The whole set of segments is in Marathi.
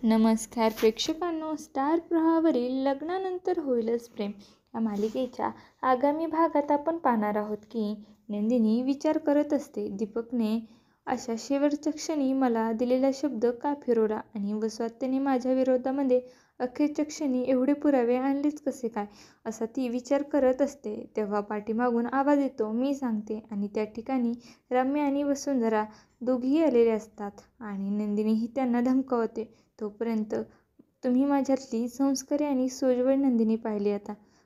नमस्कार प्रेक्षकांनो, स्टार प्रवाहावरील लग्नानंतर होईलच प्रेम या मालिकेच्या आगामी भागात आपण पाहणार आहोत की नंदिनी विचार करत असते, दीपकने अशा शेवटच्या क्षणी मला दिलेला शब्द का फिरवला आणि वसुआत्याने माझ्या विरोधामध्ये अखेरच्या क्षणी एवढे पुरावे आणलेच कसे काय, असा ती विचार करत असते. तेव्हा पाठीमागून आवाज येतो, मी सांगते. आणि त्या ठिकाणी रम्या आणि वसुंधरा दोघीही आलेले असतात आणि नंदिनीही त्यांना धमकावते. तोपर्यंत तुम्ही माझ्यातली संस्कारी आणि सोज्वळ नंदिनी पाहिली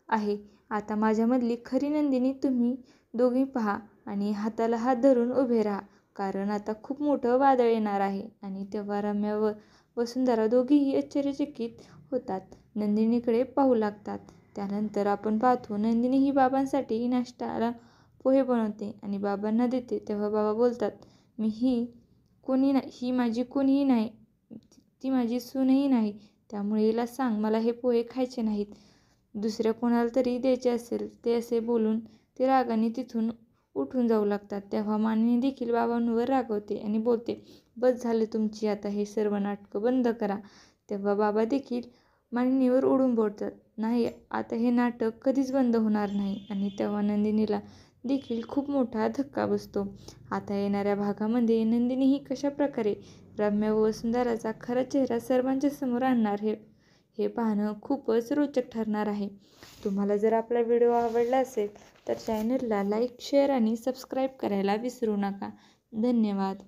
आहे. आता माझ्यामधली खरी नंदिनी तुम्ही दोघी पहा आणि हाताला हात धरून उभे राहा, कारण आता खूप मोठं वादळ येणार आहे. आणि तेव्हा रम्या व वसुंधरा दोघीही आश्चर्यचकित होतात, नंदिनीकडे पाहू लागतात. त्यानंतर आपण पाहतो, नंदिनी ही बाबांसाठी नाश्त्याला पोहे बनवते आणि बाबांना देते. तेव्हा बाबा बोलतात, ही माझी कोणीही नाही, ती माझी सूनही नाही, त्यामुळे हिला सांग मला हे पोहे खायचे नाहीत, दुसऱ्या कोणाला तरी द्यायचे असेल ते, असे बोलून ते रागाने तिथून उठून जाऊ लागतात. तेव्हा मानिनी देखील बाबांवर रागवते आणि बोलते, बस झाले तुमची, आता हे सर्व नाटकं बंद करा. तेव्हा बाबा देखील मानिनीवर उडून बोलतात, नाही, आता हे नाटक कधीच बंद होणार नाही. आणि तेव्हा नंदिनीला देखील खूप मोठा धक्का बसतो. आता येणाऱ्या भागामध्ये नंदिनी ही कशा प्रकारे रम्या व वसुंधराचा खरा चेहरा सर्वांच्या समोर आणणार हे पाहणं खूपच रोचक ठरणार आहे. तुम्हाला जर आपला व्हिडिओ आवडला असेल तर चॅनलला लाईक, शेअर आणि सबस्क्राईब करायला विसरू नका. धन्यवाद.